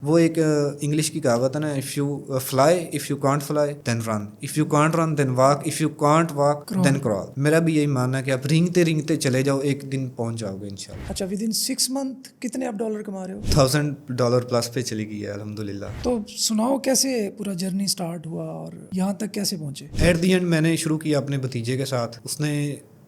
وہ ایک انگلش کی کہاوت ہے نا، if you fly if you can't fly then run, if you can't run then walk, if you can't walk then crawl. میرا بھی یہی ماننا ہے کہ آپ رینگتے رینگتے چلے جاؤ، ایک دن پہنچ جاؤ گے انشاءاللہ۔ اچھا، ود ان 6 منتھ کتنے آپ ڈالر کما رہے ہو؟ $1000 پلس پہ چلی گئی ہے الحمدللہ۔ تو سناؤ کیسے پورا جرنی سٹارٹ ہوا اور یہاں تک کیسے پہنچے؟ ایٹ دی اینڈ میں نے شروع کیا اپنے بھتیجے کے ساتھ، اس نے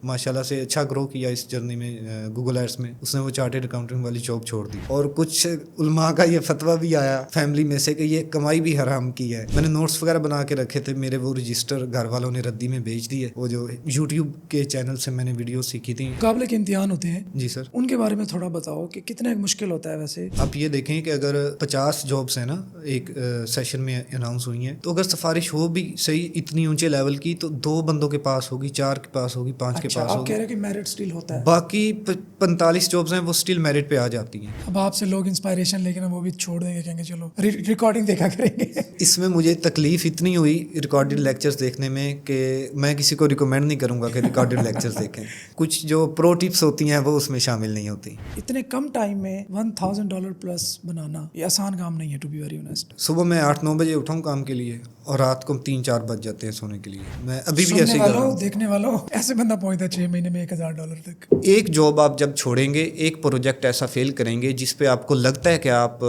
ماشاءاللہ سے اچھا گرو کیا اس جرنی میں گوگل ایڈس میں۔ اس نے وہ چارٹرڈ اکاؤنٹنٹ والی جاب چھوڑ دی، اور کچھ علماء کا یہ فتویٰ بھی آیا فیملی میں سے کہ یہ کمائی بھی حرام کی ہے۔ میں نے نوٹس وغیرہ بنا کے رکھے تھے میرے، وہ رجسٹر گھر والوں نے ردی میں بیچ دیے۔ وہ جو یوٹیوب کے چینل سے میں نے ویڈیو سیکھی تھی۔ مقابلے کے امتحان ہوتے ہیں جی سر، ان کے بارے میں تھوڑا بتاؤ کہ کتنا مشکل ہوتا ہے ویسے؟ آپ یہ دیکھیں کہ اگر 50 جابس ہیں نا ایک سیشن میں اناؤنس ہوئی ہیں، تو اگر سفارش ہو بھی صحیح اتنی اونچے لیول کی تو 2 بندوں کے پاس ہوگی، 4 کے پاس ہوگی، 5 کے پاس آپ ہوگی۔ کہہ رہے ہیں کہ میرٹ سٹل ہوتا ہے، باقی 45 جابس ہیں وہ سٹل میرٹ پہ آ جاتی ہیں۔ اب آپ سے لوگ انسپائریشن لے کے نا وہ بھی چھوڑ دیں گے، کہیں گے چلو ریکارڈنگ دیکھا کریں گے۔ اس میں مجھے تکلیف اتنی ہوئی ریکارڈڈ لیکچرز دیکھنے میں کہ میں کسی کو ریکمینڈ نہیں کروں گا کہ ریکارڈڈ لیکچرز دیکھیں۔ کچھ جو پرو ٹپس ہوتی ہیں وہ اس میں شامل نہیں ہوتی۔ اتنے کم ٹائم میں $1000 پلس بنانا یہ آسان کام نہیں ہے، ٹو بی ویری آنیسٹ۔ صبح میں 8-9 بجے اٹھاؤں کام کے لیے، اور رات کو 3-4 بج جاتے ہیں سونے کے لیے۔ میں ابھی بھی ایسے ہی کر رہا ہوں۔ دیکھنے والوں ایسے بندہ پہنچتا ہے 6 مہینے میں $1000 تک۔ ایک جاب آپ جب چھوڑیں گے، ایک پروجیکٹ ایسا فیل کریں گے جس پہ آپ کو لگتا ہے کہ آپ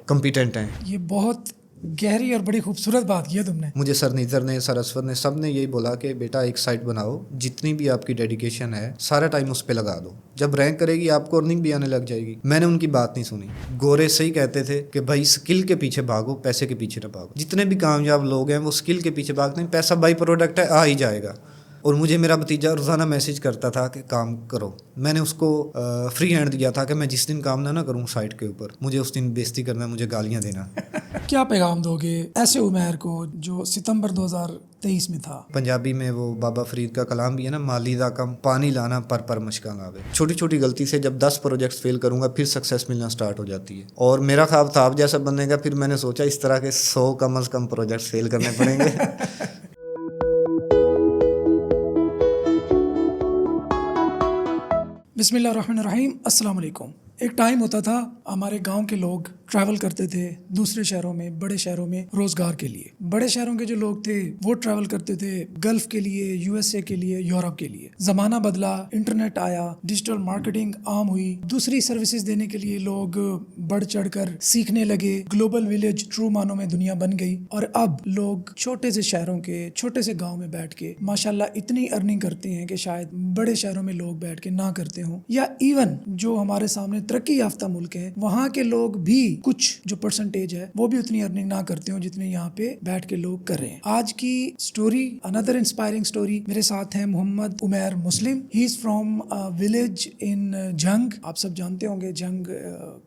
کمپیٹنٹ ہیں۔ یہ بہت گہری اور بڑی خوبصورت بات کی ہے تم نے۔ مجھے سر نیزر نے، سر اسود نے، سب نے یہی بولا کہ بیٹا ایک سائٹ بناؤ، جتنی بھی آپ کی ڈیڈیکیشن ہے سارا ٹائم اس پہ لگا دو، جب رینک کرے گی آپ کو ارننگ بھی آنے لگ جائے گی۔ میں نے ان کی بات نہیں سنی۔ گورے صحیح کہتے تھے کہ بھائی اسکل کے پیچھے بھاگو، پیسے کے پیچھے نہ بھاگو۔ جتنے بھی کامیاب لوگ ہیں وہ اسکل کے پیچھے بھاگتے ہیں، پیسہ بائی پروڈکٹ ہے، آ ہی جائے گا۔ اور مجھے میرا بھتیجا روزانہ میسج کرتا تھا کہ کام کرو۔ میں نے اس کو فری ہینڈ دیا تھا کہ میں جس دن کام نہ کروں سائٹ کے اوپر، مجھے اس دن بےزتی کرنا، مجھے گالیاں دینا۔ کیا پیغام دو گے ایسے عمیر کو جو ستمبر 2023 میں تھا؟ پنجابی میں وہ بابا فرید کا کلام بھی ہے نا، مالی دا کم پانی لانا پر مشکاں لاوے۔ چھوٹی چھوٹی غلطی سے جب 10 پروجیکٹس فیل کروں گا پھر سکسیس ملنا سٹارٹ ہو جاتی ہے۔ اور میرا خواب تھا آپ جیسا بننے کا، پھر میں نے سوچا اس طرح کے 100 کم از کم پروجیکٹس فیل کرنے پڑیں گے۔ بسم اللہ الرحمن الرحیم، السلام علیکم۔ ایک ٹائم ہوتا تھا ہمارے گاؤں کے لوگ ٹریول کرتے تھے دوسرے شہروں میں، بڑے شہروں میں روزگار کے لیے۔ بڑے شہروں کے جو لوگ تھے وہ ٹریول کرتے تھے گلف کے لیے، USA کے لیے، یورپ کے لیے۔ زمانہ بدلا، انٹرنیٹ آیا، ڈیجیٹل مارکیٹنگ عام ہوئی، دوسری سروسز دینے کے لیے لوگ بڑھ چڑھ کر سیکھنے لگے، گلوبل ولیج ٹرو معنوں میں دنیا بن گئی۔ اور اب لوگ چھوٹے سے شہروں کے، چھوٹے سے گاؤں میں بیٹھ کے ماشاءاللہ اتنی ارننگ کرتے ہیں کہ شاید بڑے شہروں میں لوگ بیٹھ کے نہ کرتے ہوں، یا ایون جو ہمارے سامنے ترقی یافتہ ملک ہیں وہاں کے لوگ بھی کچھ جو پرسنٹیج ہے وہ بھی اتنی ارننگ نہ کرتے ہوں جتنے یہاں پہ بیٹھ کے لوگ کر رہے ہیں۔ آج کی سٹوری اندر انسپائرنگ سٹوری، میرے ساتھ ہیں محمد عمیر مسلم۔ ہی از فرام ولیج ان جھنگ۔ آپ سب جانتے ہوں گے جھنگ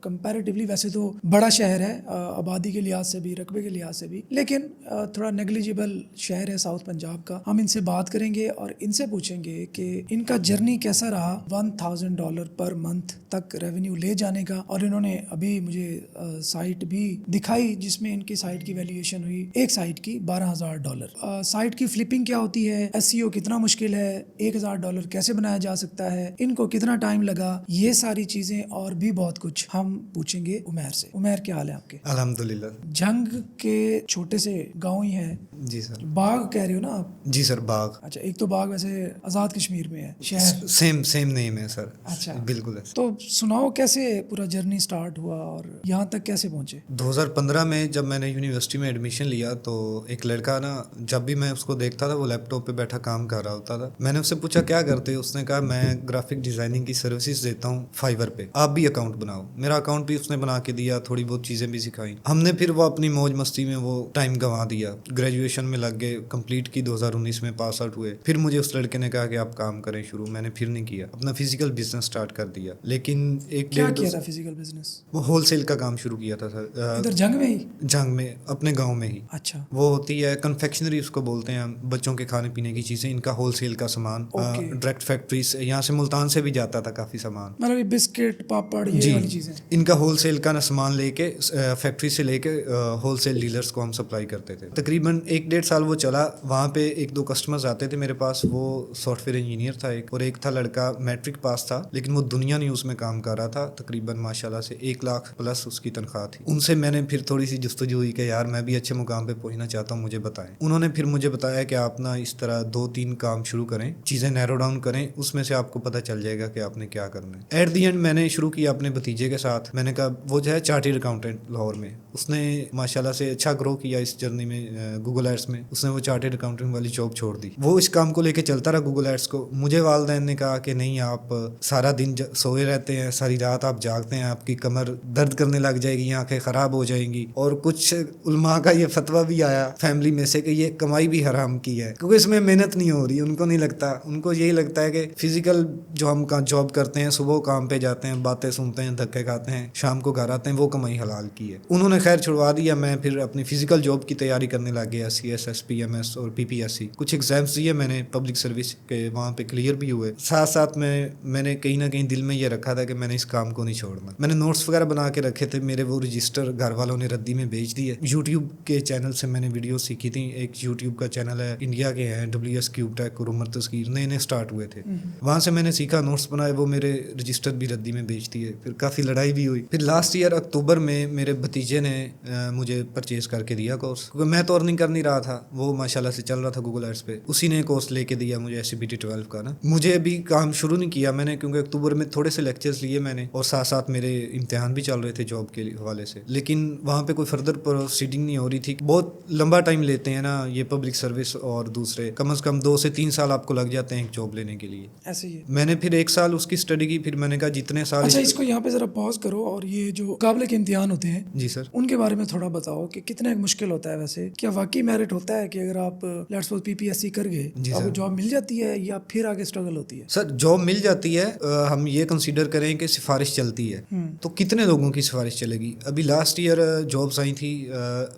کمپیریٹیولی ویسے تو بڑا شہر ہے آبادی کے لحاظ سے بھی، رقبے کے لحاظ سے بھی، لیکن تھوڑا نیگلیجیبل شہر ہے ساؤتھ پنجاب کا۔ ہم ان سے بات کریں گے اور ان سے پوچھیں گے کہ ان کا جرنی کیسا رہا $1000 پر منتھ تک ریونیو لے جانے کا۔ اور انہوں نے ابھی مجھے سائٹ بھی دکھائی جس میں ان کی سائٹ کی ویلیویشن ہوئی ایک سائٹ کی $12000۔ سائٹ کی فلپنگ کیا ہوتی ہے، SEO کتنا مشکل ہے، $1000 کیسے بنایا جا سکتا ہے، ان کو کتنا ٹائم لگا، یہ ساری چیزیں اور بھی بہت کچھ ہم پوچھیں گے عمیر سے۔ عمیر کیا حال ہے آپ کے؟ الحمدللہ۔ جھنگ کے چھوٹے سے گاؤں ہی ہے؟ جی سر۔ باغ کہہ رہے ہو نا آپ؟ جی سر، باغ۔ اچھا، ایک تو باغ ویسے آزاد کشمیر میں ہے شہر، سیم نیم ہے سر۔ اچھا بالکل ہے۔ تو سناؤ کیسے پورا جرنی سٹارٹ ہوا اور یہاں تک کیسے پہنچے؟ 2015 میں جب میں نے یونیورسٹی میں ایڈمیشن لیا تو ایک لڑکا نا، جب بھی میں اس کو دیکھتا تھا وہ لیپ ٹاپ پہ بیٹھا کام کر رہا ہوتا تھا۔ میں نے اس سے پوچھا کیا کرتے؟ اس نے کہا میں گرافک ڈیزائننگ کی سروسز دیتا ہوں فائیور پہ، آپ بھی اکاؤنٹ بناؤ۔ میرا اکاؤنٹ بھی اس نے بنا کے دیا، تھوڑی بہت چیزیں بھی سکھائیں۔ ہم نے پھر وہ اپنی موج مستی میں وہ ٹائم گنوا دیا، گریجویشن میں لگ گئے، کمپلیٹ کی 2019 میں پاس آؤٹ ہوئے۔ پھر مجھے اس لڑکے نے کہا کہ آپ کام کریں شروع، میں نے پھر نہیں کیا، اپنا فزیکل بزنس سٹارٹ کر دیا۔ لیکن ایک کیا کیا تھا فزیکل بزنس؟ وہ ہول سیل کا کام شروع کیا تھا سر، ادھر جنگ میں ہی؟ جنگ میں، اپنے گاؤں میں ہی۔ اچھا، وہ ہوتی ہے کنفیکشنری، اس کو بولتے ہیں، بچوں کے کھانے پینے کی چیزیں، ان کا ہول سیل کا سامان ڈائریکٹ فیکٹری سے، یہاں سے ملتان سے بھی جاتا تھا کافی سامان، مطلب بسکٹ پاپڑ یہ والی چیزیں۔ ان کا ہول سیل کا سامان لے کے فیکٹری سے لے کے ہول سیل ڈیلرز کو ہم سپلائی کرتے تھے۔ تقریباً 1-1.5 سال وہ چلا۔ وہاں پہ 1-2 کسٹمرز آتے تھے میرے پاس، وہ سافٹ ویئر انجینئر تھا ایک، اور ایک تھا لڑکا میٹرک پاس تھا لیکن وہ دنیا نیوز میں کام کر رہا تھا، تھا تقریباً ماشاءاللہ سے 1 لاکھ پلس اس کی تنخواہ تھی. ان سے میں نے پھر تھوڑی سی جستجو ہوئی کہ یار میں بھی اچھے مقام پہ پہنچنا چاہتا ہوں, مجھے بتائیں. انہوں نے پھر مجھے بتایا کہ آپ نا اس طرح 2-3 کام شروع کریں, چیزیں نیرو ڈاؤن کریں, اس میں سے آپ کو پتہ چل جائے گا کہ آپ نے کیا کرنا ہے. ایٹ دی اینڈ میں نے شروع کیا اپنے بھتیجے کے ساتھ. میں نے کہا وہ جو ہے چارٹرڈ اکاؤنٹنٹ لاہور میں, اس نے ماشاءاللہ سے اچھا گرو کیا اس جرنی میں گوگل ایڈس میں. اس نے وہ چارٹرڈ اکاؤنٹنٹ والی جاب چھوڑ دی, وہ اس کام کو لے کے چلتا رہا گوگل ایڈس کو. مجھے والدین نے کہا کہ نہیں آپ سارا دن سوئے رہتے ہیں, ساری رات آپ جاگتے ہیں, آپ کی کمر درد کرنے لگ جائے گی, آنکھیں خراب ہو جائیں گی. اور کچھ علماء کا یہ فتویٰ بھی آیا فیملی میں سے کہ یہ کمائی بھی حرام کی ہے کیونکہ اس میں محنت نہیں ہو رہی. ان کو نہیں لگتا, ان کو یہی لگتا ہے کہ فزیکل جو ہم جاب کرتے ہیں, صبح کام پہ جاتے ہیں, باتیں سنتے ہیں, دھکے کھاتے ہیں, شام کو گھر آتے ہیں, وہ کمائی حلال کی ہے. انہوں نے خیر چھڑوا دیا. میں پھر اپنی فزیکل جاب کی تیاری کرنے لگ گیا, CS, PMS اور PPSC. کچھ ایگزامس دیے میں نے پبلک سروس کے, وہاں پہ کلیئر بھی ہوئے. ساتھ ساتھ میں نے کہیں نہ کہیں دل میں یہ رکھا تھا کہ میں نے اس کام کو نہیں چھوڑنا. میں نے نوٹس وغیرہ بنا کے رکھے تھے, میرے وہ رجسٹر گھر والوں نے ردی میں بیچ دیے. یوٹیوب کے چینل سے میں نے ویڈیو سیکھی تھی. ایک یوٹیوب کا چینل ہے انڈیا کے ہیں, WS کیوب ٹیک اور عمر تذکیر, نئے اسٹارٹ ہوئے تھے. وہاں سے میں نے سیکھا, نوٹس بنائے, وہ میرے رجسٹر بھی ردی میں بیچ دیے. پھر کافی لڑائی بھی ہوئی. پھر لاسٹ ایئر اکتوبر میں میرے بھتیجے نے مجھے پرچیز کر کے دیا کورس, کیونکہ میں تو ارننگ کر نہیں رہا تھا, وہ ماشاءاللہ سے چل رہا تھا گوگل ایڈس پہ. اسی نے کورس لے کے دیا مجھے SCBT 12 کا نا. مجھے ابھی کام شروع نہیں کیا میں نے, کیونکہ اکتوبر میں تھوڑے سے لیکچرز لیے میں نے, اور ساتھ ساتھ میرے امتحان بھی چل رہے تھے جاب کے حوالے سے, لیکن وہاں پہ کوئی فردر پروسیڈنگ نہیں ہو رہی تھی. بہت لمبا ٹائم لیتے ہیں نا یہ پبلک سروس, اور دوسرے کم از کم 2 سے 3 سال آپ کو لگ جاتے ہیں ایک جاب لینے کے لیے. ایسے ہی ہے. میں نے پھر 1 سال اس کی اسٹڈی کی. پھر میں نے کہا جتنے سال اچھا اس کو یہاں پہ ذرا پاز کرو, اور یہ جو مقابلے کے امتحان ہوتے ہیں جی سر, ان کے بارے میں تھوڑا بتاؤ کہ کتنا مشکل ہوتا ہے. ویسے کیا واقعی میرٹ ہوتا ہے کہ اگر آپ لیٹس سپوز PPSC کر گئے آپ کو جاب مل جاتی ہے, یا پھر آگے اسٹرگل ہوتی ہے؟ سر جاب مل جاتی ہے. ہم یہ کنسیڈر کریں کہ سفارش چلتی ہے, تو کتنے لوگوں کی سفارش چلے گی. ابھی لاسٹ ایئر جابس آئی تھی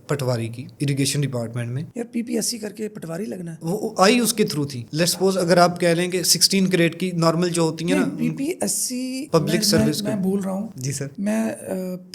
پٹواری کی, اریگیشن ڈپارٹمنٹ میں. یار PPSC کر کے پٹواری لگنا ہے, وہ آئی اس کے تھرو تھی. لیٹس سپوز اگر آپ کہہ لیں کہ 16 گریڈ کی نارمل جو ہوتی ہیں نا PPSC پبلک سروس, میں بول رہا ہوں. جی سر, میں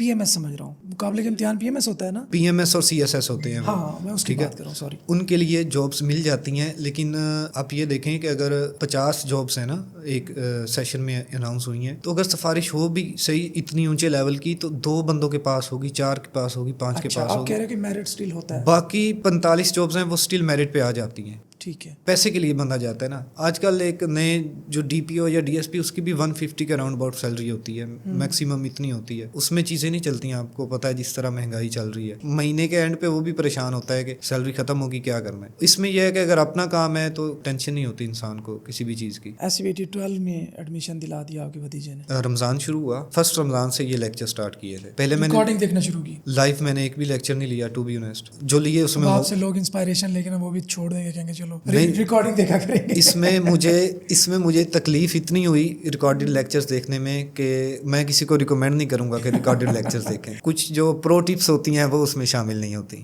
PMS سمجھ رہا ہوں. مقابلے کے امتحان PMS ہوتا ہے نا. PMS اور CSS ہوتے ہیں. ہاں میں اس کی بات کر رہا ہوں, سوری. ان کے لیے جابس مل جاتی ہیں, لیکن آپ یہ دیکھیں کہ اگر 50 جابس ہیں نا ایک سیشن میں اناؤنس ہوئی ہیں, تو اگر سفارش ہو بھی صحیح اتنی اونچے لیول کی تو 2 بندوں کے پاس ہوگی, 4 کے پاس ہوگی, 5 کے پاس آپ ہوگی. کہہ رہے ہیں کہ میرٹ اسٹل ہوتا ہے. باقی 45 جابس ہیں وہ اسٹل میرٹ پہ آ جاتی ہیں. ٹھیک ہے, پیسے کے لیے بندہ جاتا ہے نا. آج کل ایک نئے جو DPO یا DSP اس کی بھی 150 کے راؤنڈ اباؤٹ سیلری ہوتی ہے, میکسیمم اتنی ہوتی ہے. اس میں چیزیں نہیں چلتی ہیں, آپ کو پتہ ہے جس طرح مہنگائی چل رہی ہے. مہینے کے اینڈ پہ وہ بھی پریشان ہوتا ہے کہ سیلری ختم ہوگی کیا کرنا ہے. اس میں یہ ہے کہ اگر اپنا کام ہے تو ٹینشن نہیں ہوتی انسان کو کسی بھی چیز کی. SCBT 12 میں ایڈمیشن دلا دیا آپ کے بھتیجے نے. رمضان شروع ہوا, فرسٹ رمضان سے یہ لیکچر سٹارٹ کیے تھے. پہلے میں نے ریکارڈنگ دیکھنا شروع کی. لائف میں نے ایک بھی لیکچر نہیں لیا, ٹو بی آنیسٹ. جو لیے اس میں آپ سے لوگ انسپائریشن لے کے وہ بھی چھوڑ دیں گے, کہیں گے چلو ریکارڈنگ دیکھا کریں گے. اس میں مجھے تکلیف اتنی ہوئی ریکارڈڈ لیکچرز دیکھنے میں کہ میں کسی کو ریکمینڈ نہیں کروں گا کہ ریکارڈڈ لیکچرز دیکھیں. کچھ جو پرو ٹپس ہوتی ہیں وہ اس میں شامل نہیں ہوتی.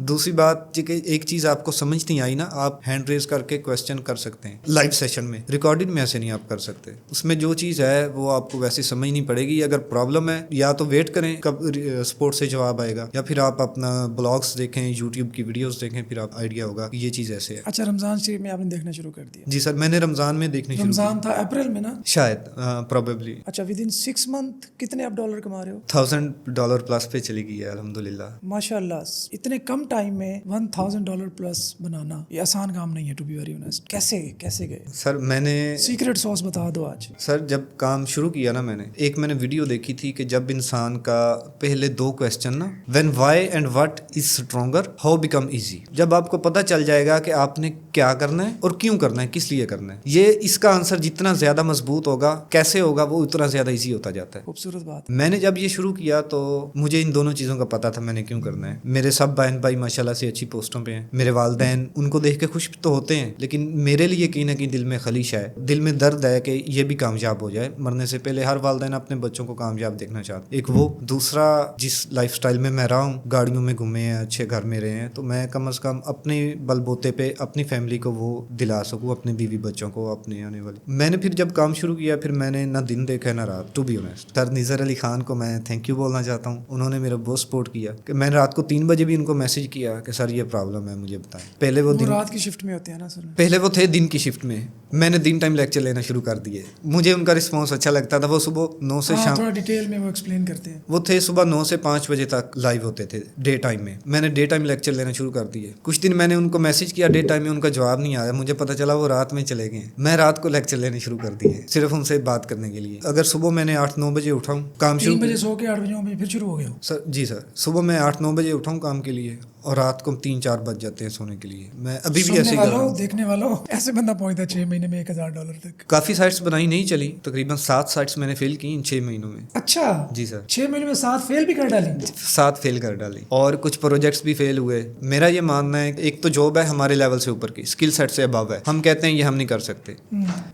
دوسری بات کہ ایک چیز آپ کو سمجھ نہیں آئی نا, آپ ہینڈ ریز کر کے کویسچن کر سکتے ہیں لائیو سیشن میں. ریکارڈڈ میں ایسے نہیں آپ کر سکتے. اس میں جو چیز ہے وہ آپ کو ویسے سمجھ نہیں پڑے گی. اگر پرابلم ہے یا تو ویٹ کریں کب سپورٹ سے جواب آئے گا, یا پھر آپ اپنا بلاگس دیکھیں, یوٹیوب کی ویڈیوز دیکھیں, پھر آپ آئیڈیا ہوگا کہ یہ چیز ایسے ہے. اچھا رمضان شریف میں آپ نے دیکھنا شروع کر دیا؟ جی سر, میں نے رمضان میں دیکھنے شروع. رمضان تھا اپریل میں نا شاید, پروبیبلی. اچھا ود ان 6 منتھ کتنے آپ ڈالر کما رہے ہو؟ $1,000 پلس پہ چلی گئی ہے الحمدللہ. ماشاء اللہ, اتنے کم ٹائم میں $1,000 پلس بنانا یہ آسان کام نہیں ہے, ٹو بی ویری آنیسٹ. کیسے گئے سر؟ میں نے سیکرٹ سوس بتا دو آج. سر جب کام شروع کیا نا میں نے ویڈیو دیکھی تھی کہ جب انسان کا پہلے 2 کویسچن نا, when why and what is stronger, how become easy. جب آپ کو پتہ چل جائے گا کہ آپ نے کیا کرنا ہے اور کیوں کرنا ہے, کس لیے کرنا ہے, یہ اس کا آنسر جتنا زیادہ مضبوط ہوگا, کیسے ہوگا, وہ اتنا زیادہ ایزی ہوتا جاتا ہے. خوبصورت بات. میں نے جب یہ شروع کیا تو مجھے ان دونوں چیزوں کا پتا تھا میں نے کیوں کرنا ہے. میرے سب بہن بھائی ماشاءاللہ سے اچھی پوسٹوں پہ ہیں. میرے والدین ان کو دیکھ کے خوش تو ہوتے ہیں, لیکن میرے لیے کہیں نہ کہیں دل میں خلیش ہے, دل میں درد ہے کہ یہ بھی کامیاب ہو جائے. مرنے سے پہلے ہر والدین اپنے بچوں کو کامیاب دیکھنا چاہتے. ایک وہ, دوسرا جس لائف سٹائل میں میں رہا ہوں, گاڑیوں میں گھومے ہیں, اچھے گھر میں رہے ہیں, تو میں کم از کم اپنے بل بوتے پہ اپنی فیملی فیملی کو وہ دلا سکوں, اپنے بیوی بچوں کو, اپنے آنے والے. میں نے پھر جب کام شروع کیا پھر میں نے نہ دن دیکھا نہ رات, ٹو بی آنیسٹ. سر نظر علی خان کو میں تھینک یو بولنا چاہتا ہوں, انہوں نے میرا بہت سپورٹ کیا کہ میں نے رات کو 3 بجے بھی ان کو میسج کیا کہ سر یہ پرابلم ہے مجھے بتائیں. پہلے وہ رات کی شفٹ میں ہوتے ہیں نا سر, پہلے وہ تھے دن کی شفٹ میں, میں نے دن ٹائم لیکچر لینا شروع کر دیے. مجھے ان کا رسپانس اچھا لگتا تھا. وہ صبح 9 سے شام, تھوڑا ڈیٹیل میں وہ ایکسپلین کرتے ہیں. وہ تھے صبح 9 سے 5 بجے تک لائیو ہوتے تھے ڈے ٹائم میں. میں نے ڈے ٹائم لیکچر لینا شروع کر دیے. کچھ دن میں نے ان کو میسج کیا ڈے ٹائم میں, ان کا جواب نہیں آیا. مجھے پتہ چلا وہ رات میں چلے گئے. میں رات کو لیکچر لینے شروع کر دیے صرف ان سے بات کرنے کے لیے. اگر صبح میں نے 8-9 بجے اٹھاؤں کام 3 بجے سو کے 8 بجے پھر شروع ہو گیا سر. جی سر, صبح میں 8-9 بجے اٹھاؤں کام کے لیے اور رات کو 3-4 بج جاتے ہیں سونے کے لیے. میں ابھی بھی ایسے ہی کر رہا ہوں. دیکھنے والوں ایسے بندہ پہنچتا ہے 6 مہینے میں $1000 تک. کافی سائٹس بنائی نہیں چلی, تقریباً 7 سائٹس میں نے فیل کی ان 6 مہینوں میں. اچھا جی سر, 6 مہینے میں 7 فیل بھی کر ڈالیں. 7 فیل کر ڈالی اور کچھ پروجیکٹس بھی فیل ہوئے. میرا یہ ماننا ہے ایک تو جاب ہے ہمارے لیول سے اوپر کی, اسکل سیٹ سے ابو ہے, ہم کہتے ہیں یہ ہم نہیں کر سکتے.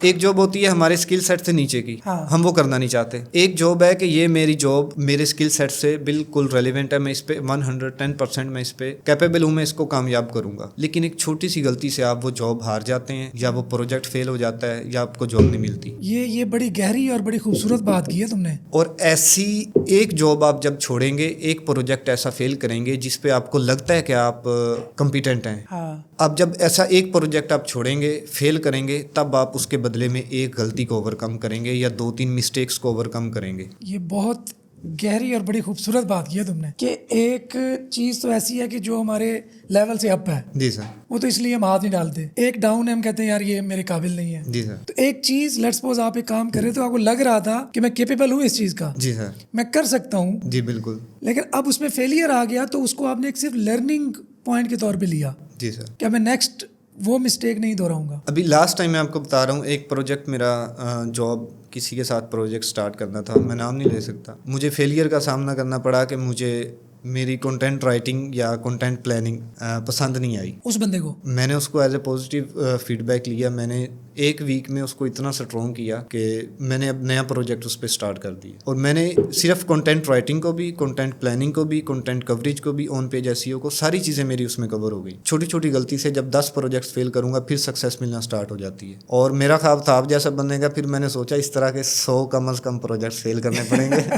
ایک جاب ہوتی ہے ہمارے اسکل سیٹ سے نیچے کی, ہم وہ کرنا نہیں چاہتے. ایک جاب ہے کہ یہ میری جاب میرے اسکل سیٹ سے بالکل ریلیونٹ ہے, میں اس پہ 110% میں اس پہ کیپیبل ہوں, میں اس کو کامیاب کروں گا. لیکن ایک چھوٹی سی غلطی سے آپ وہ جاب ہار جاتے ہیں یا وہ پروجیکٹ فیل ہو جاتا ہے یا آپ کو جاب نہیں ملتی. یہ بڑی گہری اور بڑی خوبصورت بات کی ہے تم نے. اور ایسی ایک جاب آپ جب چھوڑیں گے, ایک پروجیکٹ ایسا فیل کریں گے جس پہ آپ کو لگتا ہے کہ آپ کمپیٹنٹ ہیں, اب جب ایسا ایک پروجیکٹ آپ چھوڑیں گے فیل کریں گے, تب آپ اس کے بدلے میں ایک غلطی کو اوور کم کریں گے یا 2-3 مسٹیکس کو اوور کم کریں گے. یہ بہت گہری اور بڑی خوبصورت بات کی ہے تم نے کہ ایک چیز تو ایسی ہے کہ جو ہمارے لیول سے اپ ہے. جی سر, وہ تو اس لیے ہم ہاتھ نہیں ڈالتے. ایک ڈاؤن ہے, ہم کہتے ہیں یار یہ میرے قابل نہیں ہے. جی سر, تو ایک چیز لیٹس سپوز آپ ایک کام کر رہے تو آپ کو لگ رہا تھا کہ میں کیپیبل ہوں اس چیز کا, جی سر, میں کر سکتا ہوں. جی بالکل. لیکن اب اس میں فیلئر آ گیا تو اس کو آپ نے ایک صرف لرننگ پوائنٹ کے طور پہ لیا. جی سر, کہ میں نیکسٹ وہ مسٹیک نہیں دہراؤں گا. ابھی لاسٹ ٹائم میں آپ کو بتا رہا ہوں, ایک پروجیکٹ میرا جاب کسی کے ساتھ پروجیکٹ سٹارٹ کرنا تھا, میں نام نہیں لے سکتا. مجھے فیلئر کا سامنا کرنا پڑا کہ مجھے میری کنٹینٹ رائٹنگ یا کنٹینٹ پلاننگ پسند نہیں آئی. اس بندے کو میں نے اس کو as a positive feedback لیا. میں نے 1 ویک میں اس کو اتنا اسٹرانگ کیا کہ میں نے اب نیا پروجیکٹ اس پہ سٹارٹ کر دیا. اور میں نے صرف کنٹینٹ رائٹنگ کو بھی, کنٹینٹ پلاننگ کو بھی, کنٹینٹ کوریج کو بھی, آن پیج ایس ای او کو, ساری چیزیں میری اس میں کور ہو گئی. چھوٹی چھوٹی غلطی سے جب 10 پروجیکٹس فیل کروں گا پھر سکسیس ملنا سٹارٹ ہو جاتی ہے. اور میرا خواب تھا آپ جیسا بننے کا. پھر میں نے سوچا اس طرح کے 100 کم از کم پروجیکٹس فیل کرنے پڑیں گے.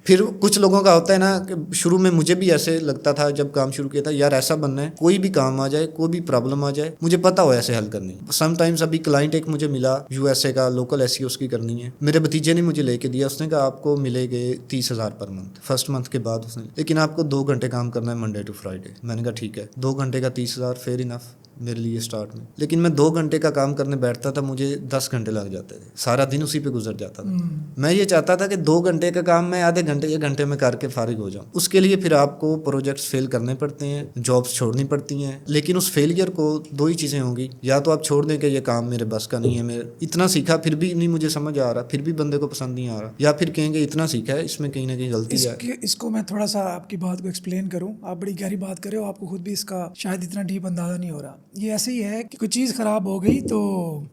پھر کچھ لوگوں کا ہوتا ہے نا کہ شروع میں مجھے بھی ایسے لگتا تھا جب کام شروع کیا تھا, یار ایسا بننا ہے کوئی بھی کام آ جائے, کوئی بھی پرابلم آ جائے, مجھے پتا ہو ایسے حل کرنی. سم ٹائمز ابھی کلائنٹ ایک مجھے ملا USA کا, لوکل ایس ای اوز کی کرنی ہے. میرے بھتیجے نے مجھے لے کے دیا, اس نے کہا آپ کو ملے گے 30,000 پر منتھ. فرسٹ منتھ کے بعد اس نے, لیکن آپ کو 2 گھنٹے کام کرنا ہے منڈے ٹو فرائیڈے. میں نے کہا ٹھیک ہے, 2 گھنٹے کا 30,000 فیئر انف میرے لیے اسٹارٹ میں. لیکن میں 2 گھنٹے کا کام کرنے بیٹھتا تھا, مجھے 10 گھنٹے لگ جاتے تھے, سارا دن اسی پہ گزر جاتا تھا. میں یہ چاہتا تھا کہ 2 گھنٹے کا کام میں آدھے گھنٹے 1 گھنٹے میں کر کے فارغ ہو جاؤں. اس کے لیے پھر آپ کو پروجیکٹس فیل کرنے پڑتے ہیں, جابس چھوڑنی پڑتی ہیں. لیکن اس فیلئر کو 2 ہی چیزیں ہوں گی, یا تو آپ چھوڑ دیں کہ یہ کام میرے بس کا نہیں ہے, میں اتنا سیکھا پھر بھی نہیں مجھے سمجھ آ رہا, پھر بھی بندے کو پسند نہیں آ رہا, یا پھر کہیں گے اتنا سیکھا ہے اس میں کہیں نہ کہیں غلطی ہے. اس کو میں تھوڑا سا آپ کی بات کو ایکسپلین کروں. آپ بڑی گہری بات کر رہے ہو, آپ کو خود بھی اس کا شاید اتنا ڈیپ اندازہ نہیں ہو رہا. یہ ایسے ہی ہے کہ کوئی چیز خراب ہو گئی تو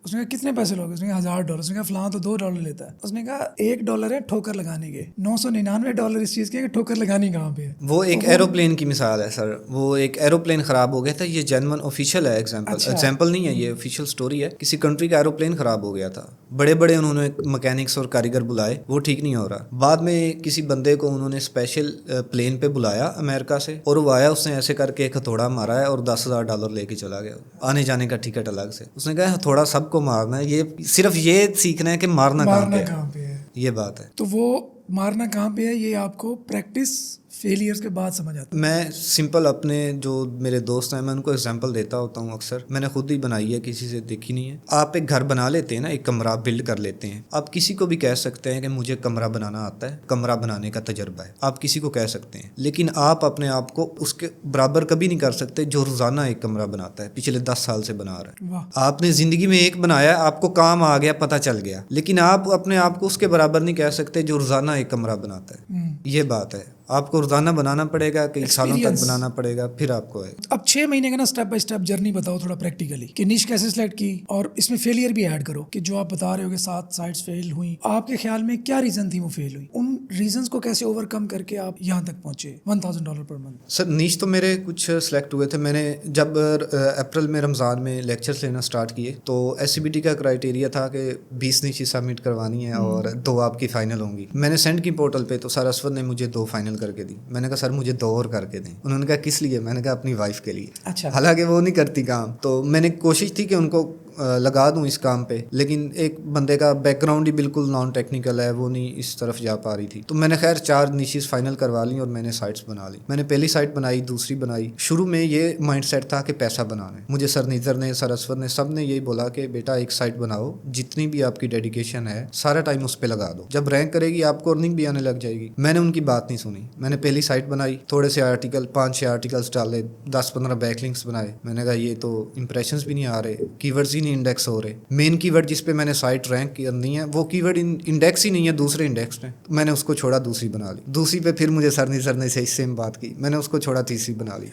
اس نے کہا کتنے پیسے لوگے, اس نے کہا $1000. اس نے کہا فلاں تو $2 لیتا ہے. اس نے کہا $1 ہے ٹھوکر لگانے کے, $999 اس چیز کے کہ ٹھوکر لگانی کہاں پہ ہے. وہ ایک ایروپلین کی مثال ہے سر. وہ ایک ایروپلین خراب ہو گیا تھا, یہ جینون آفیشیل ہے, ایگزامپل نہیں ہے, یہ آفیشیل سٹوری ہے. کسی کنٹری کا ایروپلین خراب ہو گیا تھا, بڑے بڑے انہوں نے مکینکس اور کاریگر بلائے, وہ ٹھیک نہیں ہو رہا. بعد میں کسی بندے کو انہوں نے اسپیشل پلین پہ بلایا امریکہ سے, اور وہ آیا, اس نے ایسے کر کے ایک ہتھوڑا مارا ہے اور $10,000 لے کے چلا گیا, آنے جانے کا ٹکٹ الگ سے. اس نے کہا ہتھوڑا سب کو مارنا ہے, یہ صرف یہ سیکھنا ہے کہ مارنا کہاں پہ ہے. یہ بات ہے. تو وہ مارنا کہاں پہ ہے یہ آپ کو پریکٹس فیلیئرز کے بعد سمجھ آتا ہے. میں سمپل اپنے جو میرے دوست ہیں میں ان کو ایگزامپل دیتا ہوتا ہوں اکثر. میں نے خود ہی بنائی ہے, کسی سے دیکھی نہیں ہے. آپ ایک گھر بنا لیتے ہیں نا, ایک کمرہ بلڈ کر لیتے ہیں. آپ کسی کو بھی کہہ سکتے ہیں کہ مجھے کمرہ بنانا آتا ہے, کمرہ بنانے کا تجربہ ہے, آپ کسی کو کہہ سکتے ہیں. لیکن آپ اپنے آپ کو اس کے برابر کبھی نہیں کر سکتے جو روزانہ ایک کمرہ بناتا ہے, پچھلے 10 سال سے بنا رہا ہے. آپ نے زندگی میں ایک بنایا, آپ کو کام آ گیا, پتہ چل گیا, لیکن آپ اپنے آپ کو اس کے برابر نہیں کہہ سکتے جو روزانہ ایک کمرہ بناتا ہے. یہ بات ہے. آپ کو روزانہ بنانا پڑے گا, کئی سالوں تک Experience. بنانا پڑے گا, پھر آپ کو ہے. اب 6 مہینے کا نا اسٹیپ بائی اسٹیپ جرنی بتاؤ تھوڑا پریکٹیکلی کہ نیش کیسے سلیکٹ کی, اور اس میں فیلئر بھی ایڈ کرو کہ جو آپ بتا رہے ہو کہ 7 سائٹس فیل ہوئی, آپ کے خیال میں کیا ریزن تھی وہ فیل ہوئی, ان ریزنس کو کیسے اوور کم کر کے آپ یہاں تک پہنچے $1000 پر منتھ. سر نیش تو میرے کچھ سلیکٹ ہوئے تھے. میں نے جب اپریل میں رمضان میں لیکچرز لینا سٹارٹ کیے تو SCBT کا کرائٹیریا تھا کہ 20 نیشیں سبمٹ کروانی ہیں اور 2 آپ کی فائنل ہوں گی. میں نے سینڈ کی پورٹل پہ, تو سر اسود نے مجھے 2 فائنل کر کے دی. میں نے کہا سر مجھے 2 اور کر کے دیں. انہوں نے کہا کس لیے؟ میں نے کہا اپنی وائف کے لیے. اچھا, حالانکہ وہ نہیں کرتی کام, تو میں نے کوشش تھی کہ ان کو لگا دوں اس کام پہ, لیکن ایک بندے کا بیک گراؤنڈ ہی بالکل نان ٹیکنیکل ہے, وہ نہیں اس طرف جا پا رہی تھی. تو میں نے خیر 4 نیشز فائنل کروا لیں اور میں نے سائٹس بنا لی. میں نے پہلی سائٹ بنائی, دوسری بنائی. شروع میں یہ مائنڈ سیٹ تھا کہ پیسہ بنانا ہے. مجھے سر نیزر نے, سر اسود نے, سب نے یہی بولا کہ بیٹا ایک سائٹ بناؤ, جتنی بھی آپ کی ڈیڈیکیشن ہے سارا ٹائم اس پہ لگا دو, جب رینک کرے گی آپ کو ارننگ بھی آنے لگ جائے گی. میں نے ان کی بات نہیں سنی. میں نے پہلی سائٹ بنائی, تھوڑے سے آرٹیکل 5-6 آرٹیکلس ڈالے, 10-15 بیک لنکس بنائے. میں نے کہا یہ تو امپریشنز بھی نہیں آ رہے, کی ورڈز ہی نہیں انڈیکس ہو رہے. مین کی ورڈ جس پہ میں نے سائٹ رینک کرنی ہے وہ کی ورڈ انڈیکس ہی نہیں ہے, دوسرے انڈیکس پہ. میں نے اس کو چھوڑا, دوسری بنا لی. دوسری پہ پھر مجھے سر نے سیم بات کی, میں نے اس کو چھوڑا, تیسری بنا لی.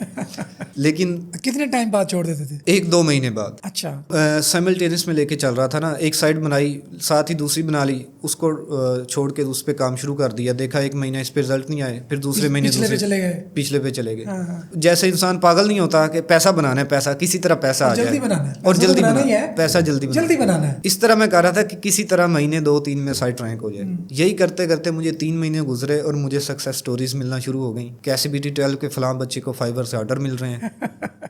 لیکن کتنے ٹائم بعد چھوڑ دیتے تھے؟ 1-2 مہینے بعد. اچھا, سائملٹینس میں لے کے چل رہا تھا نا. ایک سائٹ بنائی, ساتھ ہی دوسری بنا لی, اس کو چھوڑ کے اس پہ کام شروع کر دیا. دیکھا 1 مہینہ اس پہ رزلٹ نہیں آئے, پھر دوسرے مہینے پچھلے پہ چلے گئے. جیسے انسان پاگل نہیں ہوتا کہ پیسہ بنانا ہے, پیسہ کسی طرح پیسہ آ جائے اور جلدی بنانا ہے, پیسہ جلدی بنانا ہے. اس طرح میں کہہ رہا تھا کہ کسی طرح مہینے 2-3 میں سائٹ رینک ہو جائے. یہی کرتے کرتے مجھے 3 مہینے گزرے اور مجھے سکسیس سٹوریز ملنا شروع ہو گئیں کہ SCBT 12 کے فلاں بچے کو فائبر سے آرڈر مل رہے ہیں.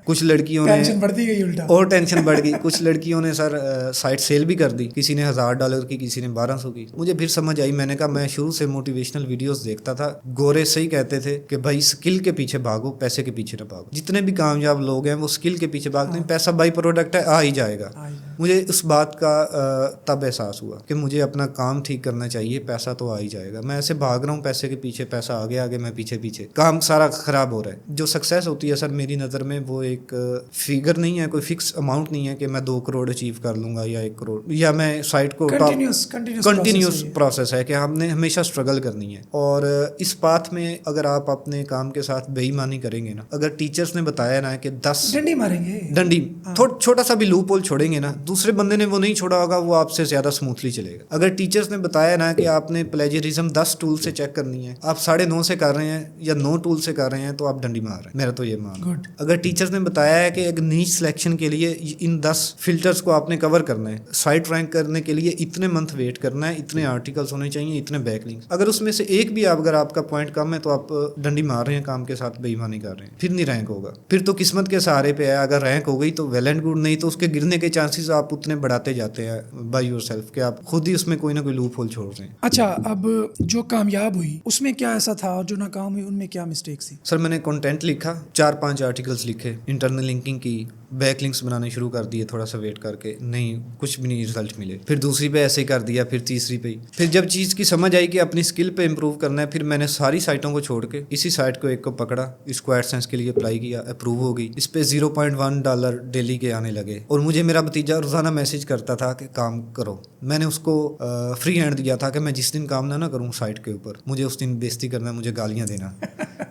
کچھ لڑکیوں نے اور ٹینشن بڑھ گئی. کچھ لڑکیوں نے سر سائٹ سیل بھی کر دی, کسی نے $1000 کی, کسی نے 1200 کی. مجھے پھر سمجھ آئی, میں نے کہا میں شروع سے موٹیویشنل ویڈیوز دیکھتا تھا, گورے صحیح کہتے تھے کہ بھائی اسکل کے پیچھے بھاگو, پیسے کے پیچھے نہ بھاگو. جتنے بھی کامیاب لوگ ہیں وہ اسکل کے پیچھے بھاگتے ہیں, پیسہ بائی پروڈکٹ ہے, آ ہی جائے گا. مجھے اس بات کا تب احساس ہوا کہ مجھے اپنا کام ٹھیک کرنا چاہیے, پیسہ تو آ ہی جائے گا. میں ایسے بھاگ رہا ہوں پیسے کے پیچھے, پیسہ آگے آگے, میں پیچھے پیچھے, کام سارا خراب ہو رہا ہے. جو سکسیس ہوتی ہے سر میری نظر میں وہ ایک فگر نہیں ہے, کوئی فکس اماؤنٹ نہیں ہے کہ میں 2 کروڑ اچیو کر لوں گا یا 1 کروڑ, یا میں سائٹ کو کنٹینیوس پروسیس ہے کہ ہم نے ہمیشہ اسٹرگل کرنی ہے. اور اس پاتھ میں اگر آپ اپنے کام کے ساتھ بے ایمانی کریں گے نا, اگر ٹیچرز نے بتایا نا کہ 10 ڈنڈی ماریں گے, ڈنڈی چھوٹا سا بھی لوپ ہول چھوڑیں گے نا, دوسرے بندے نے وہ نہیں چھوڑا ہوگا, وہ آپ سے زیادہ اسموتھلی چلے گا. اگر ٹیچرز نے بتایا نا کہ آپ نے پلیجرزم 10 ٹول سے چیک کرنی ہے, آپ 9.5 سے کر رہے ہیں یا 9 ٹول سے کر رہے ہیں, تو آپ ڈنڈی مار رہے ہیں. میرا تو یہ مان. اگر ٹیچرز نے بتایا ہے کہ ایک نیچ سلیکشن کے لیے ان 10 فلٹرز کو آپ نے کور کرنا ہے, سائٹ رینک کرنے کے لیے اتنے منتھ ویٹ کرنا ہے, اتنے آرٹیکلس ہونے چاہیے, اتنے بیک لنکس, اگر اس میں سے ایک بھی اگر آپ کا پوائنٹ کم ہے تو آپ ڈنڈی مار رہے ہیں, کام کے ساتھ بے ایمانی کر رہے ہیں, پھر نہیں رینک ہوگا. پھر تو قسمت کے سہارے پہ ہے, اگر رینک ہو گئی تو ویل اینڈ گڈ, نہیں تو اس کے گرنے کے چانسز آپ اتنے بڑھاتے جاتے ہیں بائی یور سیلف کہ آپ خود ہی اس میں کوئی نہ کوئی لوپ ہول چھوڑ رہے ہیں. اچھا, اب جو کامیاب ہوئی اس میں کیا ایسا تھا, اور جو ناکام ہوئی ان میں کیا مسٹیکس تھی؟ سر میں نے کنٹینٹ لکھا, 4-5 آرٹیکلس لکھے, انٹرنل لنکنگ کی, بیک لنکس بنانے شروع کر دیے, تھوڑا سا ویٹ کر کے, نہیں کچھ بھی نہیں رزلٹ ملے. پھر دوسری پہ ایسے ہی کر دیا, پھر تیسری پہ ہی. پھر جب چیز کی سمجھ آئی کہ اپنی اسکل پہ امپروو کرنا ہے, پھر میں نے ساری سائٹوں کو چھوڑ کے اسی سائٹ کو ایک کو پکڑا, اس کو ایڈسنس کے لیے اپلائی کیا, اپروو ہو گئی. اس پہ $0.1 ڈیلی کے آنے لگے, اور مجھے میرا بھتیجا روزانہ میسج کرتا تھا کہ کام کرو. میں نے اس کو فری ہینڈ دیا تھا کہ میں جس دن کام نہ کروں سائٹ کے اوپر, مجھے اس دن بےزتی کرنا, مجھے گالیاں دینا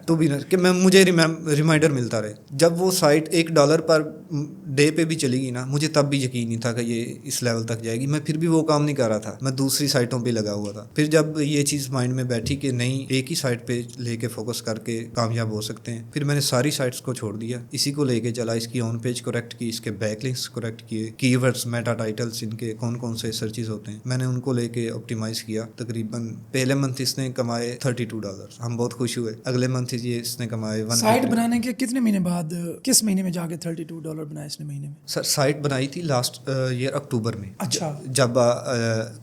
تو بھی نہ, کہ میں مجھے ریمائنڈر ملتا رہے. جب وہ سائٹ $1 پر ڈے پہ بھی چلی گئی نا, مجھے تب بھی یقین نہیں تھا کہ یہ اس لیول تک جائے گی. میں پھر بھی وہ کام نہیں کر رہا تھا, میں دوسری سائٹوں پہ لگا ہوا تھا. پھر جب یہ چیز مائنڈ میں بیٹھی کہ نہیں, ایک ہی سائٹ پہ لے کے فوکس کر کے کامیاب ہو سکتے ہیں, پھر میں نے ساری سائٹس کو چھوڑ دیا, اسی کو لے کے چلا. اس کی آن پیج کریکٹ کی, اس کے بیک لنکس کریکٹ کیے, کی ورڈز, میٹا ٹائٹلس, ان کے کون سے سرچز ہوتے ہیں, میں نے ان کو لے کے آپٹیمائز کیا. تقریباً پہلے منتھ اس نے کمائے $32, ہم بہت خوش ہوئے. اگلے منتھ یہ اس نے کمائے سائٹ بنانے کے کتنے مہینے بعد, کس مہینے میں جا کے $32 بنایا اس نے مہینے میں؟ سر سائٹ بنائی تھی لاسٹ ایئر اکتوبر میں. اچھا, جب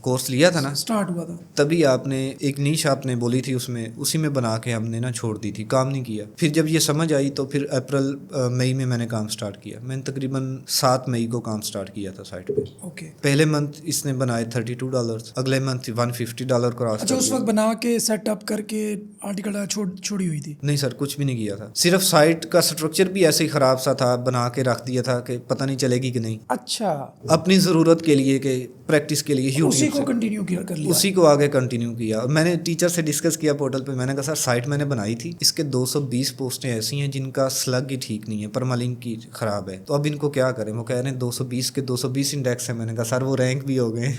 کورس لیا تھا نا, اسٹارٹ ہوا تھا, تبھی آپ نے ایک نیش آپ نے بولی تھی, اسی میں بنا کے ہم نے نا چھوڑ دی تھی, کام نہیں کیا. پھر جب یہ سمجھ آئی تو پھر اپریل مئی میں نے کام سٹارٹ کیا. میں نے تقریباً 7 مئی کو کام سٹارٹ کیا تھا سائٹ پہ. اوکے, پہلے منتھ اس نے بنائے $32, اگلے منتھ $150 کراس. اچھا, اس وقت بنا کے سیٹ اپ کر کے آرٹیکل چھوڑی ہوئی تھی؟ نہیں سر کچھ بھی نہیں کیا تھا, صرف سائٹ کا اسٹرکچر بھی ایسے ہی خراب سا تھا, بنا کے رکھ دیا تھا کہ پتہ نہیں چلے گی کہ نہیں, اچھا اپنی ضرورت کے لیے کہ پریکٹس کے لیے اسی یوٹیوب کو سے کنٹینیو کر لیا. اسی کو آگے کنٹینیو کیا. میں نے ٹیچر سے ڈسکس کیا پورٹل پہ, میں نے کہا سر سائٹ میں نے بنائی تھی, اس کے 220 پوسٹیں ایسی ہیں جن کا سلگ ہی ٹھیک نہیں ہے, پرمالنگ کی خراب ہے, تو اب ان کو کیا کریں. وہ کہہ رہے ہیں 220 کے 220 انڈیکس ہے. میں نے کہا سر وہ رینک بھی ہو گئے.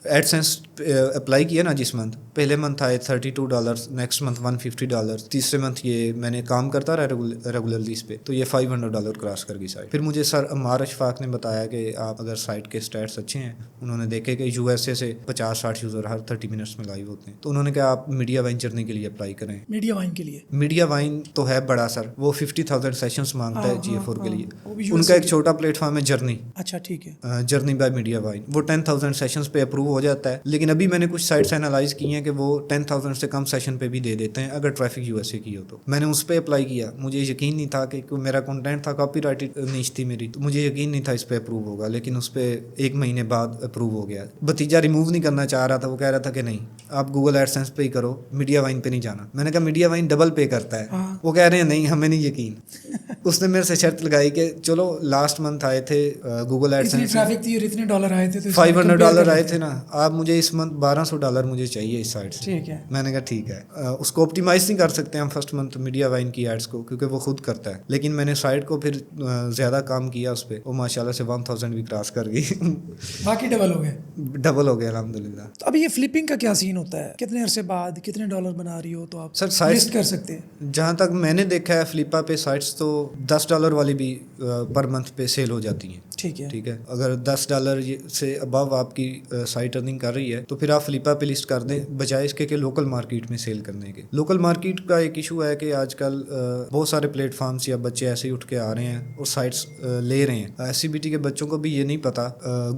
ایڈسنس اپلائی کیا نا جس منتھ, پہلے منتھ آئے $32, نیکسٹ منتھ $150, تیسرے منتھ یہ میں نے کام کرتا رہا ریگولرلی اس پہ, تو یہ $500 کراس کر گئی سائٹ. پھر مجھے سر عمار اشفاق نے بتایا کہ آپ اگر سائٹ کے اسٹیٹس اچھے ہیں, انہوں نے دیکھے کہ USA سے 50-60 یوزر ہر 30 منٹس میں لائیو ہوتے ہیں, تو انہوں نے کہا آپ میڈیا وائن جرنی کے لیے اپلائی کریں. میڈیا وائن کے لیے میڈیا وائن تو ہے بڑا سر, وہ 50,000 سیشنز مانگتا ہے GA4 کے لیے. وہ بھی ان کا ایک چھوٹا پلیٹ فارم ہے جرنی, اچھا ٹھیک ہے, جرنی بائی میڈیا وائن, وہ 10,000 سیشنز پہ اپروو ہو جاتا ہے. لیکن ابھی میں نے کچھ سائٹس انالائز کی ہیں کہ وہ 10,000 سے کم سیشن پہ بھی دے دیتے ہیں اگر ٹریفک USA کی ہو. تو میں نے اس پہ اپلائی کیا, مجھے یقین نہیں تھا کہ میرا کنٹینٹ تھا, کاپی رائٹ نیچ تھی میری, تو مجھے یقین نہیں تھا اس پہ اپروو ہوگا, لیکن اس پہ 1 مہینے بعد اپروو ہو گیا. بھتیجا ریموو نہیں کرنا چاہ رہا تھا, وہ کہہ رہا تھا کہ نہیں آپ گوگل ایڈسنس پہ ہی کرو, میڈیا وائن پہ نہیں جانا. میں نے کہا میڈیا وائن ڈبل پے کرتا ہے. وہ کہہ رہے ہیں نہیں ہمیں نہیں یقین. اس نے میرے سے شرط لگائی کہ چلو لاسٹ منتھ آئے تھے گوگل ایڈسنس, ٹریفک تھی اور اتنے ڈالر آئے تھے, تو $500 آئے تھے نا, آپ مجھے اس منتھ $1,200 مجھے چاہیے اس سائٹ سے. ٹھیک ہے, میں نے کہا ٹھیک ہے. اس کو آپٹیمائز نہیں کر سکتے ہم فرسٹ منتھ میڈیا وائن کی ایڈس کو, کیونکہ وہ خود کرتا ہے. لیکن میں نے سائٹ کو پھر زیادہ کام کیا اس پہ, وہ ماشاءاللہ سے 1,000 بھی کراس کر گئی. باقی ڈبل ہو گئے, ڈبل ہو گیا الحمدللہ. تو ابھی یہ فلپنگ کا کیا سین ہوتا ہے, کتنے عرصے بعد کتنے ڈالر بنا رہی ہو تو آپ سر لسٹ کر سکتے ہیں؟ جہاں تک میں نے دیکھا ہے فلپا پہ سائٹس تو $10 والی بھی پر منتھ پہ سیل ہو جاتی ہیں. ٹھیک ہے, ٹھیک ہے, اگر $10 سے ابو آپ کی سائٹ ارننگ کر رہی ہے تو پھر آپ فلپا پہ لسٹ کر دیں, بجائے اس کے کہ لوکل مارکیٹ میں سیل کرنے کے. لوکل مارکیٹ کا ایک ایشو ہے کہ آج کل بہت سارے پلیٹ فارمس یا بچے ایسے ہی اٹھ کے آ رہے ہیں اور سائٹس لے رہے ہیں. SCBT کے بچوں کو بھی یہ نہیں پتا,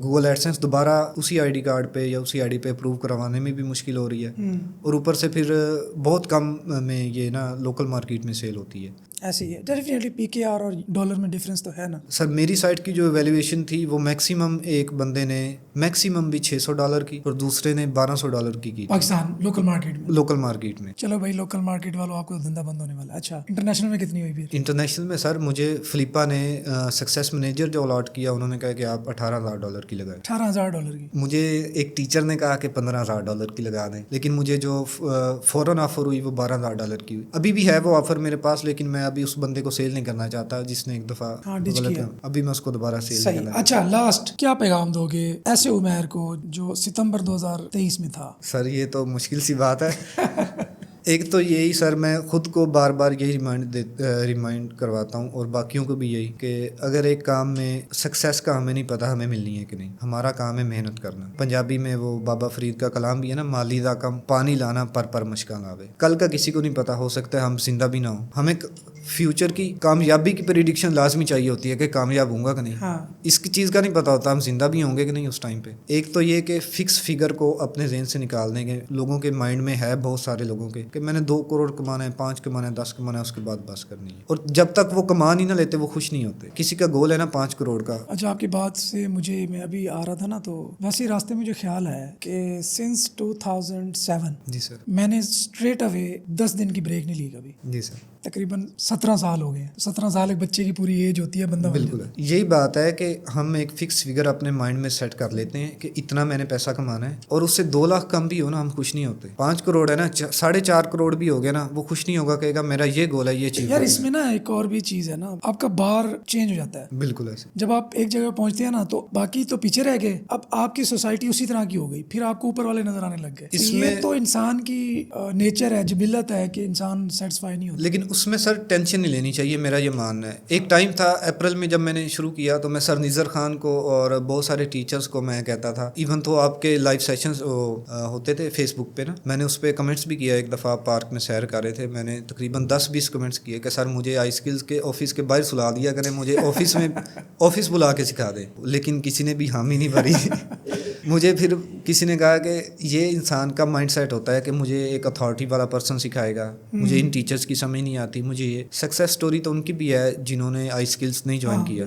گوگل ایڈسنس دوبارہ اسی ID کارڈ پہ یا اسی ID پہ اپروو کروانے میں بھی مشکل ہو رہی ہے, اور اوپر سے پھر بہت کم میں یہ نا لوکل مارکیٹ میں سیل ہوتی ہے. ایسی ہے ڈیفینیٹلی PKR اور ڈالر میں ڈفرینس تو ہے نا. سر میری سائٹ کی جو ایویلیویشن تھی وہ میکسیمم ایک بندے نے میکسیمم بھی $600 کی اور دوسرے نے $1,200 کی پاکستان لوکل مارکیٹ میں. لوکل مارکیٹ میں. چلو بھائی لوکل مارکیٹ والوں آپ کو دھندا بند ہونے والا. اچھا انٹرنیشنل میں کتنی ہوئی پھر؟ انٹرنیشنل میں سر مجھے فلپا نے سکسیس مینیجر جو الاٹ کیا, انہوں نے کہا کہ آپ $18,000 کی لگائیں. $18,000 کی. مجھے ایک ٹیچر نے کہا کہ $15,000 کی لگا دیں, لیکن مجھے جو فوراً آفر ہوئی وہ $12,000 کی ہوئی. ابھی بھی ہے وہ آفر میرے پاس, لیکن میں ابھی اس بندے کو سیل نہیں کرنا چاہتا جس نے ایک دفعہ غلط, ابھی میں اس کو دوبارہ سیل نہیں کرنا. اچھا لاسٹ کیا پیغام دو گے ایسے عمیر کو جو ستمبر 2023 میں تھا؟ سر یہ تو مشکل سی بات ہے. ایک تو یہی سر میں خود کو بار بار یہی ریمائنڈ کرواتا ہوں اور باقیوں کو بھی یہی کہ اگر ایک کام میں سکسیس کا ہمیں نہیں پتا ہمیں ملنی ہے کہ نہیں, ہمارا کام ہے محنت کرنا. پنجابی میں وہ بابا فرید کا کلام بھی ہے نا, مالی دا کم پانی لانا پر مشکل لاوے. کل کا کسی کو نہیں پتا, ہو سکتا ہے ہم زندہ بھی نہ ہوں. ہمیں فیوچر کی کامیابی کی پریڈکشن لازمی چاہیے ہوتی ہے کہ کامیاب ہوں گا کہ نہیں. اس کی چیز کا نہیں پتا ہوتا ہم زندہ بھی ہوں گے کہ نہیں اس ٹائم پہ. ایک تو یہ کہ فکس فگر کو اپنے ذہن سے نکال دیں گے. لوگوں کے مائنڈ میں ہے, بہت سارے لوگوں کے, کہ میں نے 2 کروڑ کمانا ہے, 5 کمانا ہے, 10 کمانا ہے, اس کے بعد بس کرنی ہے. اور جب تک وہ کما نہیں نہ لیتے وہ خوش نہیں ہوتے. کسی کا گول ہے نا 5 کروڑ کا. اچھا آپ کی بات سے میں ابھی آ رہا تھا نا, تو ویسے راستے میں مجھے خیال ہے کہ سنس 2007 جی سر میں نے اسٹریٹ اوے 10 دن کی بریک نہیں لی کبھی. جی سر تقریباً 17 سال ہو گئے. 17 سال ایک بچے کی پوری ایج ہوتی ہے بندہ. بالکل یہی بات ہے کہ ہم ایک فکس فگر اپنے مائنڈ میں سیٹ کر لیتے ہیں کہ اتنا میں نے پیسہ کمانا ہے, اور اس سے 2 لاکھ کم بھی ہو نا ہم خوش نہیں ہوتے. 5 کروڑ ہے نا, 4.5 کروڑ بھی ہو گیا نا, وہ خوش نہیں ہوگا, کہے گا میرا یہ گول ہے, یہ چیز. یار اس میں نا ایک اور بھی چیز ہے نا, آپ کا بار چینج ہو جاتا ہے. بالکل ایسے جب آپ ایک جگہ پہنچتے ہیں نا تو باقی تو پیچھے رہ گئے, اب آپ کی سوسائٹی اسی طرح کی ہو گئی, پھر آپ کو اوپر والے نظر آنے لگ گئے. اس میں تو انسان کی نیچر ہے, جبلت ہے کہ انسان سیٹسفائی نہیں ہوتا. لیکن اس میں سر ٹینشن نہیں لینی چاہیے, میرا یہ ماننا ہے. ایک ٹائم تھا اپریل میں جب میں نے شروع کیا تو میں سر نذر خان کو اور بہت سارے ٹیچرز کو میں کہتا تھا, ایون تو آپ کے لائیو سیشنز ہوتے تھے فیس بک پہ نا, میں نے اس پہ کمنٹس بھی کیا. ایک دفعہ پارک میں سیر کر رہے تھے, میں نے تقریباً 10-20 کمنٹس کیے کہ سر مجھے آئی اسکلز کے آفس کے باہر سلا دیا کریں, مجھے آفس بلا کے سکھا دیں. لیکن کسی نے بھی حامی نہیں بھری. مجھے پھر کسی نے کہا کہ یہ انسان کا مائنڈ سیٹ ہوتا ہے کہ مجھے ایک اتھارٹی والا پرسن سکھائے گا, مجھے ان ٹیچرز کی سمجھ نہیں آتی. مجھے یہ سکسیس سٹوری تو ان کی بھی ہے جنہوں نے آئی اسکلز نہیں جوائن کیا.